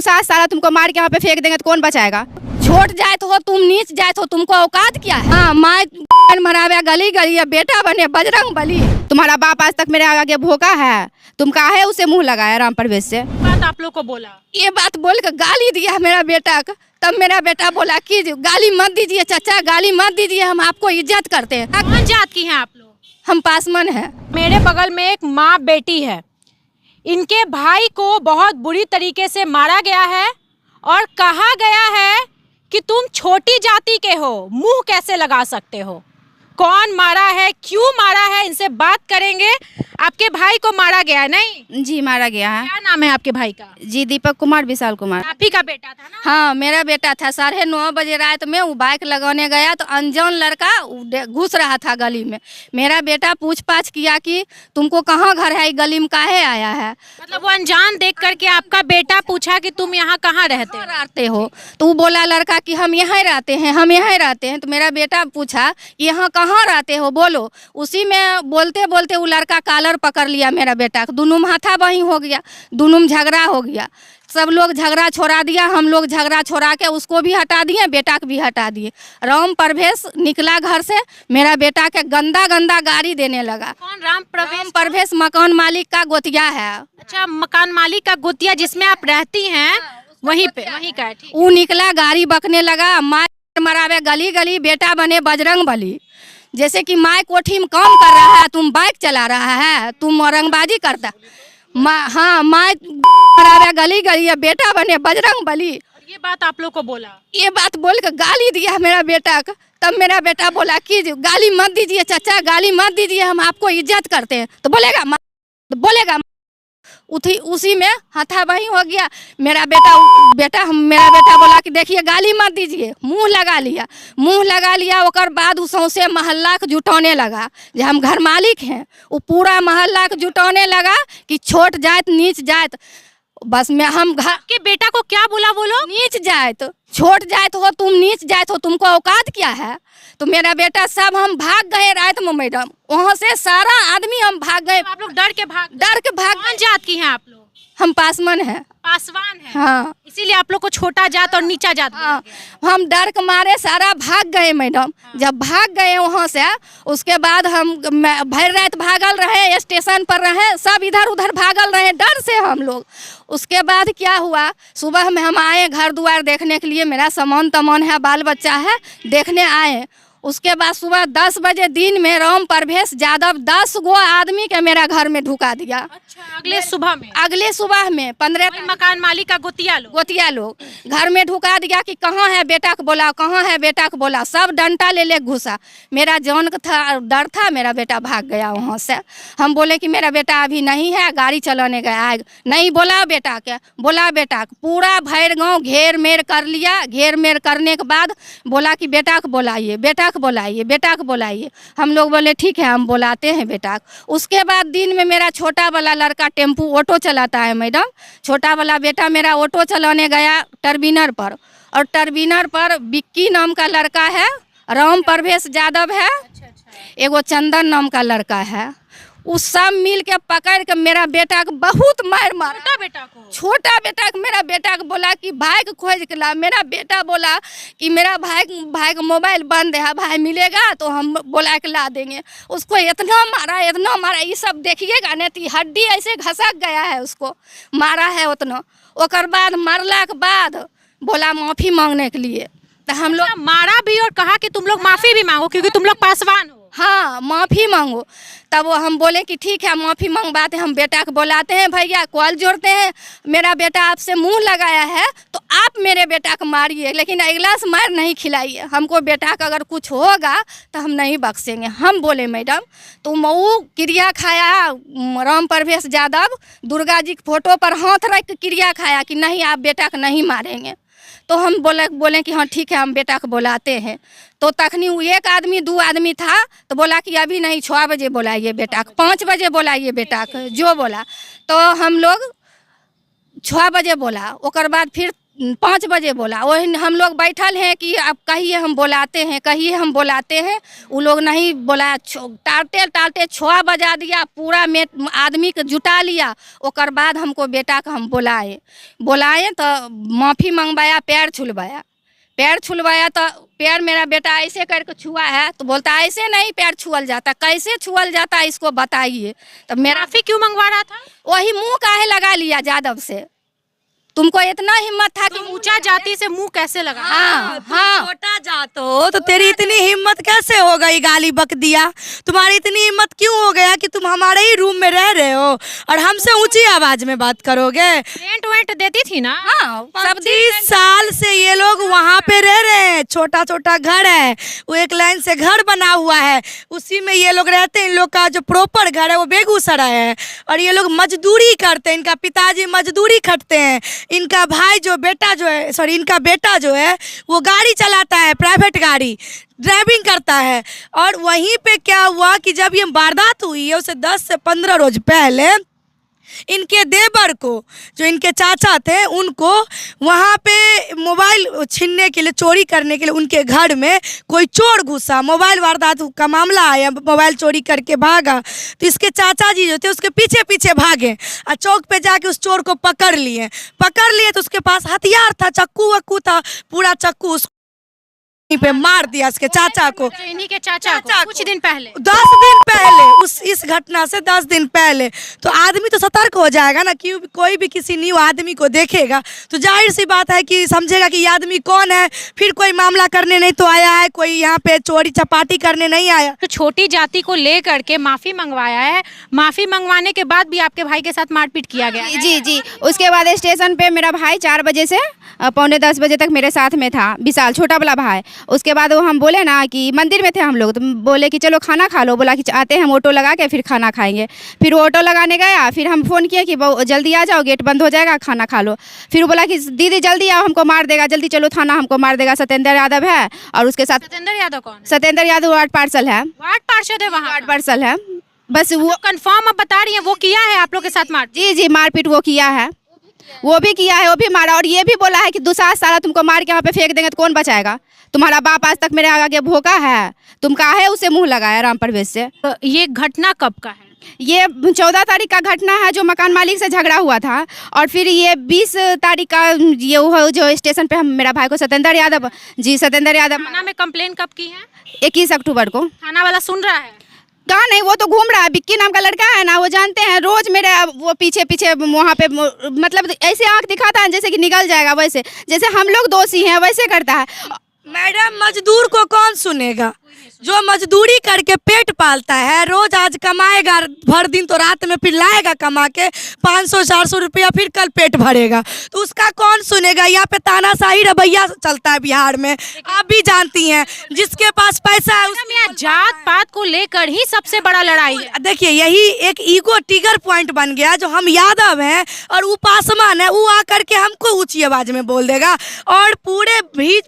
साथ साला तुमको मार के वहाँ पे फेंक देंगे तो कौन बचाएगा। छोट जात हो तुम, नीच जात हो, तुमको औकात क्या है। हाँ, माँ मरावे गली गली है, बेटा बने बजरंग बली। तुम्हारा बाप आज तक मेरे आगे भोगा है, तुम काहे उसे मुंह लगाया राम परवेश से। बात आप लोग को बोला, ये बात बोल के गाली दिया मेरा बेटा का, तब मेरा बेटा बोला कि गाली मत दीजिए चाचा, गाली मत दीजिए, हम आपको इज्जत करते हैं। कौन जात की हैं आप लोग? हम पासवान हैं। मेरे बगल में एक माँ बेटी है, इनके भाई को बहुत बुरी तरीके से मारा गया है और कहा गया है कि तुम छोटी जाति के हो, मुंह कैसे लगा सकते हो। कौन मारा है, क्यों मारा है, इनसे बात करेंगे। आपके भाई को मारा गया नहीं? जी मारा गया है। क्या नाम है आपके भाई का? जी दीपक कुमार, विशाल कुमार। आप ही का बेटा था ना? हाँ मेरा बेटा था। 9:30 बजे रात में वो बाइक लगाने गया तो अनजान लड़का घुस रहा था गली में। मेरा बेटा पूछ पाछ किया कि तुमको कहाँ घर है, गली में काहे आया है। मतलब वो अनजान देख करके आपका बेटा पूछा कि तुम यहाँ कहाँ रहते हो, तो वो बोला लड़का कि हम यहाँ रहते हैं, हम यहाँ रहते हैं। तो मेरा बेटा पूछा यहाँ कहाँ रहते हो बोलो। उसी में बोलते बोलते वो लड़का कालर पकड़ लिया मेरा बेटा को, दोनों हाथा बही हो गया, दोनों में झगड़ा हो गया। सब लोग झगड़ा छोड़ा दिया, हम लोग झगड़ा छोड़ा के उसको भी हटा दिए, बेटा को भी हटा दिए। राम परवेश निकला घर से, मेरा बेटा के गंदा गंदा गाड़ी देने लगा। कौन राम परवेश मकान मालिक का गोतिया है। अच्छा, मकान मालिक का गोतिया जिसमें आप रहती हैं वहीं पे, वहीं का है। वो निकला गाड़ी बकने लगा, मार मरावे गली गली, बेटा बने बजरंग बली। जैसे कि माँ कोठी में काम कर रहा है, तुम बाइक चला रहा है, तुम औरंगबाजी करता। हाँ, माँ मरावे गली गली है, बेटा बने बजरंग बली। ये बात आप लोग को बोला, ये बात बोल के गाली दिया मेरा बेटा का, तब मेरा बेटा बोला कि गाली मत दीजिए चाचा, गाली मत दीजिए, हम आपको इज्जत करते हैं। तो बोलेगा उसी में हाथाबही हो गया। मेरा बेटा बोला कि देखिए गाली मत दीजिए, मुंह लगा लिया। ओकर बाद सौंसे मोहल्ला के जुटाने लगा, जो हम घर मालिक हैं, वो पूरा मोहल्ला के जुटाने लगा कि छोट जात नीच जात। बस में हम घर के बेटा को क्या बोला बोलो? नीच जात, छोट जात हो तुम, नीच जात हो, तुमको औकात क्या है। तो मेरा बेटा सब हम भाग गए रात में मैडम, वहाँ से सारा आदमी हम भाग गए। आप लोग डर के भाग कौन जात की हैं आप लोग? हम पासवान हैं। पासवान है। हाँ, इसीलिए आप लोग को छोटा जात और नीचा जात। हाँ, हम डर के मारे सारा भाग गए मैडम। जब भाग गए वहाँ से, उसके बाद हम भर रात भागल रहे, स्टेशन पर रहे, सब इधर उधर भागल रहे डर से हम लोग। उसके बाद क्या हुआ, सुबह में हम आए घर द्वार देखने के लिए, मेरा सामान तमान है, बाल बच्चा है, देखने आए। उसके बाद सुबह 10 बजे दिन में राम परवेश यादव 10 गो आदमी के मेरा घर में ढुका दिया। अच्छा, अगले सुबह में 15 मकान मालिक का गोतिया लोग घर में ढुका दिया कि कहाँ है बेटा को बोला, कहाँ है बेटा को बोला। सब डंडा ले घुसा। मेरा जान का था डर था, मेरा बेटा भाग गया वहाँ से। हम बोले कि मेरा बेटा अभी नहीं है, गाड़ी चलाने गया। नहीं बोला बेटा के, पूरा भैर गाँव घेर मेर कर लिया। घेर मेर करने के बाद बोला कि बेटा को बुलाइए, बेटा को बुलाइए। हम लोग बोले ठीक है, हम बुलाते हैं बेटा को। उसके बाद दिन में मेरा छोटा वाला लड़का टेम्पू ऑटो चलाता है मैडम, छोटा वाला बेटा मेरा ऑटो चलाने गया टर्बिनर पर, और टर्बिनर पर बिक्की नाम का लड़का है, राम परवेश यादव है, एगो चंदन नाम का लड़का है। उस सब मिल के पकड़ के मेरा बेटा को बहुत मार मारा। छोटा बेटा को मेरा बेटा को बोला कि भाई को खोज के ला। मेरा बेटा बोला कि मेरा भाई का मोबाइल बंद है, भाई मिलेगा तो हम बोला के ला देंगे। उसको इतना मारा ये सब देखिएगा नहीं तो हड्डी ऐसे घसक गया है, उसको मारा है उतना। ओकर बाद मरला के बाद बोला माफ़ी मांगने के लिए। तो हम लोग मारा भी और कहा कि तुम लोग माफ़ी भी मांगो क्योंकि तुम लोग पासवान हो। हाँ, माफ़ी मांगो। तब वो हम बोले कि ठीक है माफ़ी मंगवाते हैं। हम बेटा को बुलाते हैं, भैया कॉल जोड़ते हैं, मेरा बेटा आपसे मुंह लगाया है तो आप मेरे बेटा को मारिए, लेकिन अगला से मार नहीं खिलाइए। हमको बेटा का अगर कुछ होगा तो हम नहीं बख्शेंगे। हम बोले मैडम तो वो क्रिया खाया राम परवेश यादव, दुर्गा जी के फोटो पर हाथ रख के क्रिया खाया कि नहीं आप बेटा को नहीं मारेंगे। तो हम बोले कि हाँ ठीक है, हम बेटा को बुलाते हैं। तो तखनी एक आदमी 2 आदमी था, तो बोला कि अभी नहीं 6 बजे बुलाइए बेटा को, 5 बजे बुलाइए बेटा को, जो बोला। तो हम लोग 6 बजे बोला। ओकर बाद फिर 5 बजे बोला। वही हम लोग बैठल हैं कि आप कहिए, हम बुलाते हैं, कहिए हम बुलाते हैं। वो लोग नहीं बुलाया, टालते टालते 6 बजा दिया, पूरा में आदमी के जुटा लिया। ओकर बाद हमको बेटा का हम बुलाए तो माफ़ी मंगवाया, पैर छुलवाया तो पैर मेरा बेटा ऐसे करके छुआ है तो बोलता ऐसे नहीं पैर छुअल जाता, कैसे छुअल जाता इसको बताइए। तो मेरा माफी क्यों मंगवा रहा था? वही मुंह काहे लगा लिया यादव से, तुमको इतना हिम्मत था कि ऊंचा जाति से मुंह कैसे लगा? हाँ छोटा जात हो तो तेरी इतनी हिम्मत कैसे हो गई? गाली बक दिया, तुम्हारी इतनी हिम्मत क्यों हो गया कि तुम हमारे ही रूम में रह रहे हो और हमसे ऊंची आवाज में बात करोगे? रेंट वेंट देती थी ना? हाँ, सब 25 साल से ये लोग वहाँ पे रह रहे हैं, छोटा छोटा घर है, वो एक लाइन से घर बना हुआ है, उसी में ये लोग रहते हैं। इन लोग का जो प्रॉपर घर है वो बेगूसराय है और ये लोग मजदूरी करते हैं, इनका पिताजी मजदूरी खटते हैं। इनका भाई जो बेटा जो है, सॉरी इनका बेटा जो है वो गाड़ी चलाता है, प्राइवेट गाड़ी ड्राइविंग करता है। और वहीं पे क्या हुआ कि जब ये वारदात हुई है उसे 10 से 15 रोज पहले इनके देवर को, जो इनके चाचा थे, उनको वहाँ पे मोबाइल छीनने के लिए, चोरी करने के लिए उनके घर में कोई चोर घुसा। मोबाइल वारदात का मामला आया, मोबाइल चोरी करके भागा तो इसके चाचा जी जो थे उसके पीछे पीछे भागे और चौक पे जाके उस चोर को पकड़ लिए तो उसके पास हथियार था, चक्कू वक्कू था, पूरा चक्कू पे मार दिया इसके चाचा को। इन्हीं के चाचा को कुछ दिन पहले, 10 दिन पहले, इस घटना से 10 दिन पहले। तो आदमी तो सतर्क हो जाएगा ना कि कोई भी किसी न्यू आदमी को देखेगा तो जाहिर सी बात है कि समझेगा कि ये आदमी कौन है। फिर कोई मामला करने नहीं तो आया है, कोई यहाँ पे चोरी चपाटी करने नहीं आया। तो छोटी जाति को लेकर के माफी मंगवाया है, माफी मंगवाने के बाद भी आपके भाई के साथ मारपीट किया गया है? जी। उसके बाद स्टेशन पे मेरा भाई 4 बजे से पौने 10 बजे तक मेरे साथ में था, विशाल छोटा वाला भाई। उसके बाद वो हम बोले ना कि मंदिर में थे हम लोग, तो बोले कि चलो खाना खा लो। बोला कि आते हैं हम ऑटो लगा के फिर खाना खाएंगे। फिर वो ऑटो लगाने गया, फिर हम फ़ोन किए कि जल्दी आ जाओ, गेट बंद हो जाएगा, खाना खा लो। फिर वो बोला कि दीदी जल्दी आओ, हमको मार देगा, जल्दी चलो थाना, हमको मार देगा। सत्येंद्र यादव है और उसके साथ सत्येंद्र यादव कौन है? सत्येंद्र यादव वार्ड पार्षद है। वार्ड पार्षद है वहाँ? वार्ड पार्षद है। बस वो कंफर्म अब बता रही है वो किया है आप लोग के साथ मारपीट? जी मारपीट वो किया है, वो भी किया है, वो भी मारा। और ये भी बोला है कि दूसरा साला तुमको मार के वहाँ पे फेंक देंगे तो कौन बचाएगा? तुम्हारा बाप आज तक मेरे आगे भोका है, तुम काहे उसे मुंह लगाया राम प्रवेश से? तो ये घटना कब का है? ये 14 तारीख का घटना है, जो मकान मालिक से झगड़ा हुआ था। और फिर ये 20 तारीख का ये हुआ जो स्टेशन पे हम मेरा भाई को सत्येंद्र यादव थाना में कंप्लेन कब की है? 21 अक्टूबर को। थाना वाला सुन रहा है? कहाँ नहीं, वो तो घूम रहा है, बिक्की नाम का लड़का है ना, वो जानते हैं रोज मेरे वो पीछे पीछे वहाँ पे, मतलब ऐसे आंख दिखाता है जैसे कि निकल जाएगा, वैसे जैसे हम लोग दोषी हैं वैसे करता है। मैडम मजदूर को कौन सुनेगा? जो मजदूरी करके पेट पालता है, रोज आज कमाएगा भर दिन तो रात में फिर लाएगा कमा के 500-400 रुपया, फिर कल पेट भरेगा, तो उसका कौन सुनेगा? यहाँ पे तानाशाही रवैया चलता है बिहार में, आप भी जानती हैं। जिसके पास पैसा है यहाँ जात पात को लेकर ही सबसे बड़ा लड़ाई है। देखिए यही एक ईगो टिगर पॉइंट बन गया। जो हम यादव हैं और वो पासवान है, वो आकर के हमको ऊंची आवाज में बोल देगा और पूरे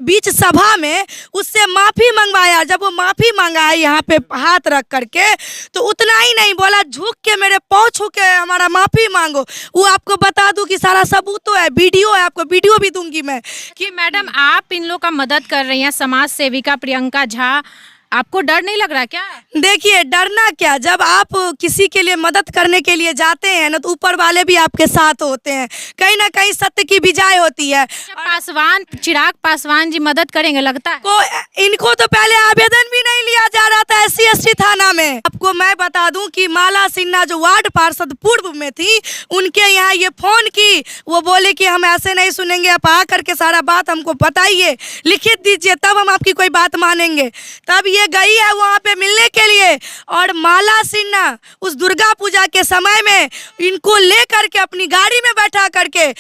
बीच सभा में उससे माफी मंगवाया। जब वो माफी मंगाई यहाँ पे हाथ रख करके, तो उतना ही नहीं बोला, झुक के मेरे पाँव छू के हमारा माफी मांगो। वो आपको बता दूं कि सारा सबूत है, वीडियो है, आपको वीडियो भी दूंगी मैं। कि मैडम आप इन लोग का मदद कर रही हैं, समाज सेविका प्रियंका झा, आपको डर नहीं लग रहा क्या? देखिए डरना क्या, जब आप किसी के लिए मदद करने के लिए जाते हैं ना तो ऊपर वाले भी आपके साथ होते हैं, कहीं ना कहीं सत्य की विजय होती है। पासवान चिराग पासवान जी मदद करेंगे लगता है? इनको तो पहले आवेदन भी नहीं लिया जा रहा था SC/ST थाना में। आपको मैं बता दूं कि माला सिन्हा जो वार्ड पार्षद पूर्व में थी, उनके यहाँ ये फोन की, वो बोले कि हम ऐसे नहीं सुनेंगे, आप आ करके सारा बात हमको बताइए, लिखित दीजिए, तब हम आपकी कोई बात मानेंगे। तब ये गई है वहाँ पे मिलने के लिए और माला सिन्हा उस दुर्गा पूजा के समय में इनको ले करके अपनी गाड़ी में बैठा करके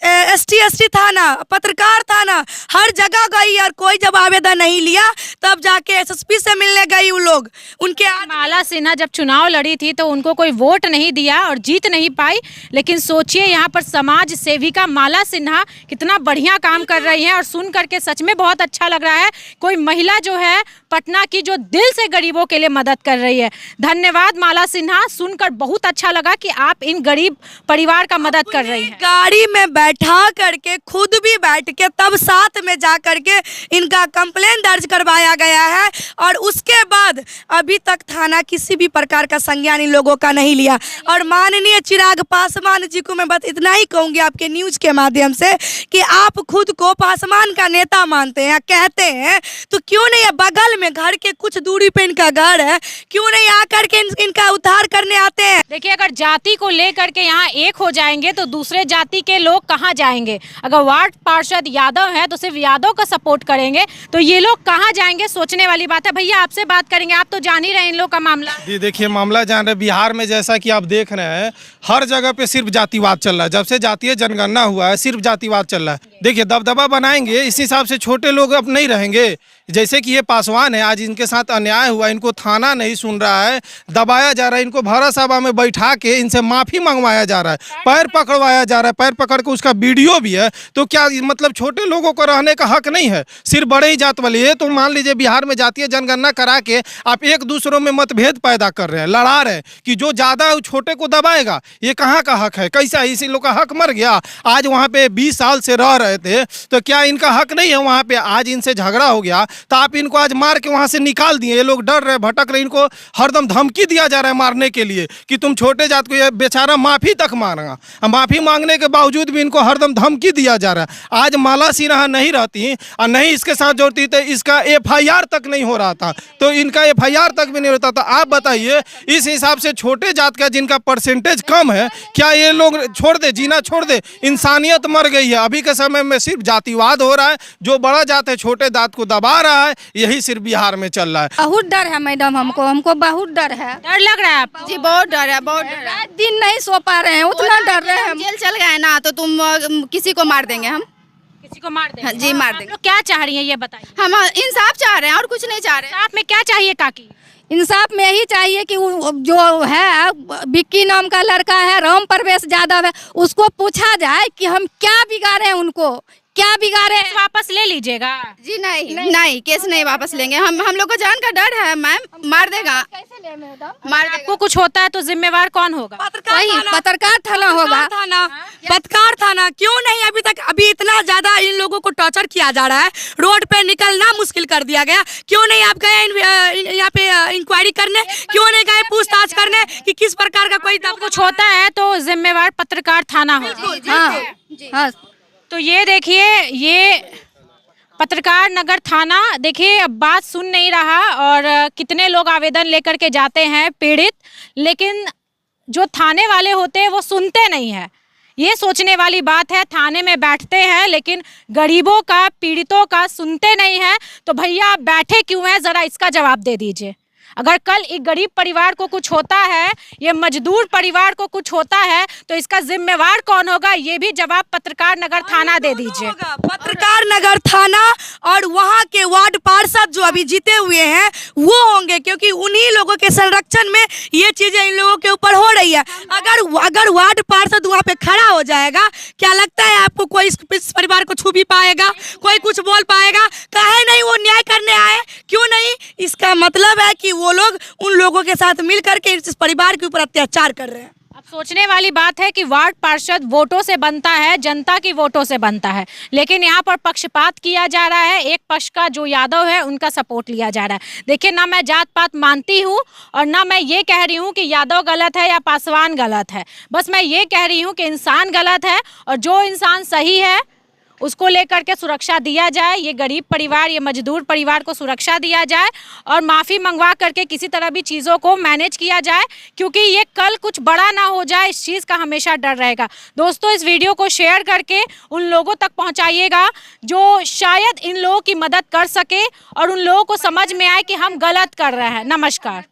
ST/ST थाना, पत्रकार थाना, हर जगह गई और कोई जब आवेदन नहीं लिया तब जाके SSP से मिलने गई वो लोग। उनके माला सिन्हा जब चुनाव लड़ी थी तो उनको कोई वोट नहीं दिया और जीत नहीं पाई, लेकिन सोचिए यहाँ पर समाज सेविका माला सिन्हा कितना बढ़िया काम कर रही हैं और सुन करके सच में बहुत अच्छा लग रहा है। कोई महिला जो है पटना की जो दिल से गरीबों के लिए मदद कर रही है। धन्यवाद माला सिन्हा, सुनकर बहुत अच्छा लगा कि आप इन गरीब परिवार का मदद कर रही हैं। गाड़ी में बैठा करके खुद भी बैठ के तब साथ में जा करके इनका कंप्लेन दर्ज करवाया गया है। और उसके बाद अभी तक थाना किसी भी प्रकार का संज्ञान इन लोगों का नहीं लिया। और माननीय चिराग पासवान जी को मैं बस इतना ही कहूँगी आपके न्यूज़ के माध्यम से कि आप खुद को पासवान का नेता मानते हैं, कहते हैं, तो क्यों नहीं बगल में घर के कुछ दूरी पे इनका घर है, क्यों नहीं आकर के इनका उद्धार करने आते हैं। देखिए, अगर जाति को लेकर के यहाँ एक हो जाएंगे तो दूसरे जाति के लोग कहाँ जाएंगे? अगर वार्ड पार्षद यादव है तो सिर्फ यादव का सपोर्ट करेंगे तो ये लोग कहाँ जाएंगे? सोचने वाली बात है। भैया आपसे बात करेंगे, आप तो जान ही रहे इन लोग का मामला। जी देखिए, मामला जान रहे बिहार में जैसा कि आप देख रहे हैं हर जगह पे सिर्फ जातिवाद चल रहा है। जब से जातीय जनगणना हुआ है सिर्फ जातिवाद चल रहा है। देखिए, दबदबा बनाएंगे इस हिसाब से छोटे लोग अब नहीं रहेंगे। जैसे कि ये पासवान है, आज इनके साथ अन्याय हुआ, इनको थाना नहीं सुन रहा है, दबाया जा रहा है, इनको भरा सभा में बैठा के इनसे माफ़ी मंगवाया जा रहा है, पैर पकड़वाया जा रहा है, पैर पकड़ के उसका वीडियो भी है। तो क्या मतलब छोटे लोगों को रहने का हक नहीं है? सिर्फ बड़े ही जात वाले है। तो मान लीजिए बिहार में जातीय जनगणना करा के आप एक दूसरों में मतभेद पैदा कर रहे हैं, लड़ा रहे हैं कि जो ज़्यादा है छोटे को दबाएगा। ये कहाँ का हक है? कैसा इसी लोग का हक मर गया? आज वहाँ पे 20 साल से रह रहे थे तो क्या इनका हक नहीं है वहाँ पे? आज इनसे झगड़ा हो गया तो आप इनको आज मार के वहाँ से निकाल दिए। ये लोग डर रहे, भटक रहे, इनको हरदम धमकी दिया जा रहा है मारने के लिए कि तुम छोटे जात को। ये बेचारा माफ़ी तक मांगा, माफ़ी मांगने के बावजूद भी इनको हरदम धमकी दिया जा रहा है। आज माला सिन्हा नहीं रहती और नहीं इसके साथ जोड़ती तो इसका FIR तक नहीं हो रहा था, तो इनका FIR तक भी नहीं होता। तो आप बताइए, इस हिसाब से छोटे जात का जिनका परसेंटेज कम है, क्या ये लोग छोड़ दे, जीना छोड़ दे? इंसानियत मर गई है। अभी के समय में सिर्फ जातिवाद हो रहा है, जो बड़ा जात है छोटे जात को दबा रहा है, यही सिर्फ बिहार में चल रहा है। बहुत डर है मैडम, हमको बहुत डर है। डर लग रहा है आपको? जी बहुत डर है, बहुत डर है। रात दिन नहीं सो पा रहे हैं, उतना डर रहे हैं हम। जेल चल गए ना तो तुम किसी को मार देंगे हम। किसी को मार देंगे? हाँ, जी मार आप देंगे। लोग क्या चाह रही हैं ये बताइए। हम इंसाफ चाह रहे हैं और कुछ नहीं चाह रहे हैं। आप में क्या चाहिए काकी? इंसाफ में यही चाहिए कि जो है विक्की नाम का लड़का है, राम प्रवेश यादव है, उसको पूछा जाए कि हम क्या बिगाड़े हैं, उनको क्या बिगाड़े हैं। वापस ले लीजिएगा? जी नहीं केस नहीं वापस लेंगे। हम लोग को जान का डर है मैम, मार देगा। कैसे ले मैडम? मार देगा। आपको कुछ होता है तो जिम्मेवार कौन होगा? वही पत्रकार थाना होगा। पत्रकार थाना क्यों नहीं? अभी तक इतना ज्यादा इन लोगों को टॉर्चर किया जा रहा है, रोड पे निकलना मुश्किल कर दिया गया। क्यों नहीं आप गए यहाँ पे इंक्वायरी करने? क्यों नहीं गए पूछताछ करने कि किस प्रकार का कोई कुछ होता है तो जिम्मेवार पत्रकार थाना होगा। हाँ, तो ये देखिए, ये पत्रकार नगर थाना, देखिए अब बात सुन नहीं रहा और कितने लोग आवेदन लेकर के जाते हैं पीड़ित, लेकिन जो थाने वाले होते हैं वो सुनते नहीं है। ये सोचने वाली बात है। थाने में बैठते हैं लेकिन गरीबों का, पीड़ितों का सुनते नहीं है। तो भैया आप बैठे क्यों हैं, ज़रा इसका जवाब दे दीजिए। अगर कल एक गरीब परिवार को कुछ होता है, ये मजदूर परिवार को कुछ होता है, तो इसका जिम्मेवार कौन होगा, ये भी जवाब पत्रकार नगर थाना दे दीजिए। पत्रकार नगर थाना और वहाँ के वार्ड पार्षद जो अभी जीते हुए हैं वो होंगे, क्योंकि उन्हीं लोगों के संरक्षण में ये चीजें इन लोगों के ऊपर हो रही है। अगर वार्ड पार्षद वहाँ पे खड़ा हो जाएगा, क्या लगता है आपको कोई इस परिवार को छू भी पाएगा, कोई कुछ बोल पाएगा? काहे नहीं वो न्याय करने आए? क्यों नहीं? इसका मतलब है कि वो लोग उन लोगों के साथ मिल करके इस परिवार के ऊपर अत्याचार कर रहे हैं। अब सोचने वाली बात है कि वार्ड पार्षद वोटों से बनता है, जनता की वोटों से बनता है, लेकिन यहाँ पर पक्षपात किया जा रहा है। एक पक्ष का जो यादव है उनका सपोर्ट लिया जा रहा है। देखिए, ना मैं जात पात मानती हूँ और ना मैं ये कह रही हूँ कि यादव गलत है या पासवान गलत है। बस मैं ये कह रही हूँ कि इंसान गलत है और जो इंसान सही है उसको लेकर के सुरक्षा दिया जाए। ये गरीब परिवार, ये मजदूर परिवार को सुरक्षा दिया जाए और माफ़ी मंगवा करके किसी तरह भी चीज़ों को मैनेज किया जाए, क्योंकि ये कल कुछ बड़ा ना हो जाए, इस चीज़ का हमेशा डर रहेगा। दोस्तों, इस वीडियो को शेयर करके उन लोगों तक पहुंचाइएगा जो शायद इन लोगों की मदद कर सके और उन लोगों को समझ में आए कि हम गलत कर रहे हैं। नमस्कार।